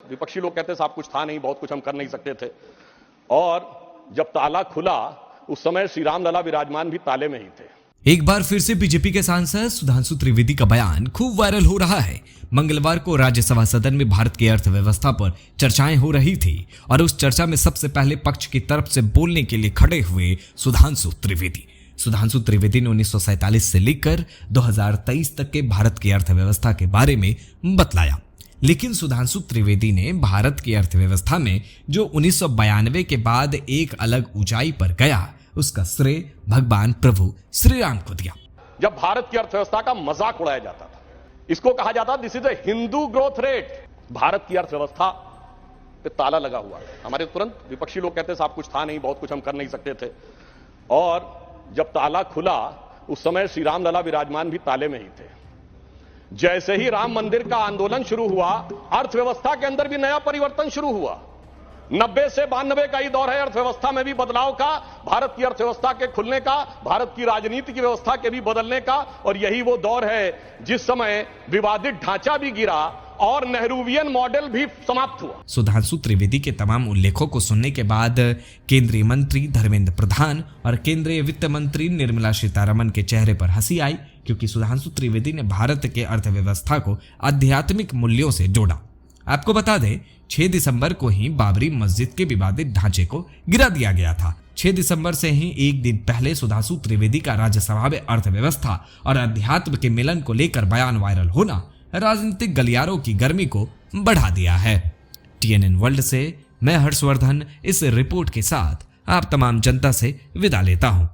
विपक्षी लोग कहते साहब कुछ था नहीं, बहुत कुछ हम कर नहीं सकते थे। और जब ताला खुला उस समय श्री राम लला विराजमान भी ताले में ही थे। एक बार फिर से बीजेपी के सांसद सुधांशु त्रिवेदी का बयान खूब वायरल हो रहा है। मंगलवार को राज्यसभा सदन में भारत की अर्थव्यवस्था पर चर्चाएं हो रही थी और उस चर्चा में सबसे पहले पक्ष की तरफ से बोलने के लिए खड़े हुए सुधांशु त्रिवेदी। सुधांशु त्रिवेदी ने 1947 से लेकर 2023 तक के भारत की अर्थव्यवस्था के बारे में बतलाया। लेकिन सुधांशु त्रिवेदी ने भारत की अर्थव्यवस्था में जो 1992 के बाद एक अलग ऊंचाई पर गया, उसका श्रेय भगवान प्रभु श्री राम को दिया। जब भारत की अर्थव्यवस्था का मजाक उड़ाया जाता था, इसको कहा जाता this is a Hindu growth rate. Bharat की अर्थव्यवस्था पे ताला लगा हुआ। हमारे तुरंत विपक्षी लोग कहते साहब कुछ था नहीं, बहुत कुछ हम कर नहीं सकते थे। और जब ताला खुला उस समय श्री राम लला विराजमान भी ताले में ही थे। जैसे ही राम मंदिर का आंदोलन शुरू हुआ, अर्थव्यवस्था के अंदर भी नया परिवर्तन शुरू हुआ। 90 से 92 का ही दौर है अर्थव्यवस्था में भी बदलाव का, भारत की अर्थव्यवस्था के खुलने का, भारत की राजनीति की व्यवस्था के भी बदलने का। और यही वो दौर है जिस समय विवादित ढांचा भी गिरा और नेहरूवियन मॉडल भी समाप्त हुआ। सुधांशु त्रिवेदी के तमाम उल्लेखों को सुनने के बाद केंद्रीय मंत्री धर्मेंद्र प्रधान और केंद्रीय वित्त मंत्री निर्मला सीतारमण के चेहरे पर हंसी आई, क्योंकि सुधांशु त्रिवेदी ने भारत के अर्थव्यवस्था को आध्यात्मिक मूल्यों से जोड़ा। आपको बता दें, 6 दिसंबर को ही बाबरी मस्जिद के विवादित ढांचे को गिरा दिया गया था। 6 दिसंबर से ही एक दिन पहले सुधांशु त्रिवेदी का राज्यसभा में अर्थव्यवस्था और अध्यात्म के मिलन को लेकर बयान वायरल होना राजनीतिक गलियारों की गर्मी को बढ़ा दिया है। TNN वर्ल्ड से मैं हर्षवर्धन इस रिपोर्ट के साथ आप तमाम जनता से विदा लेता हूं।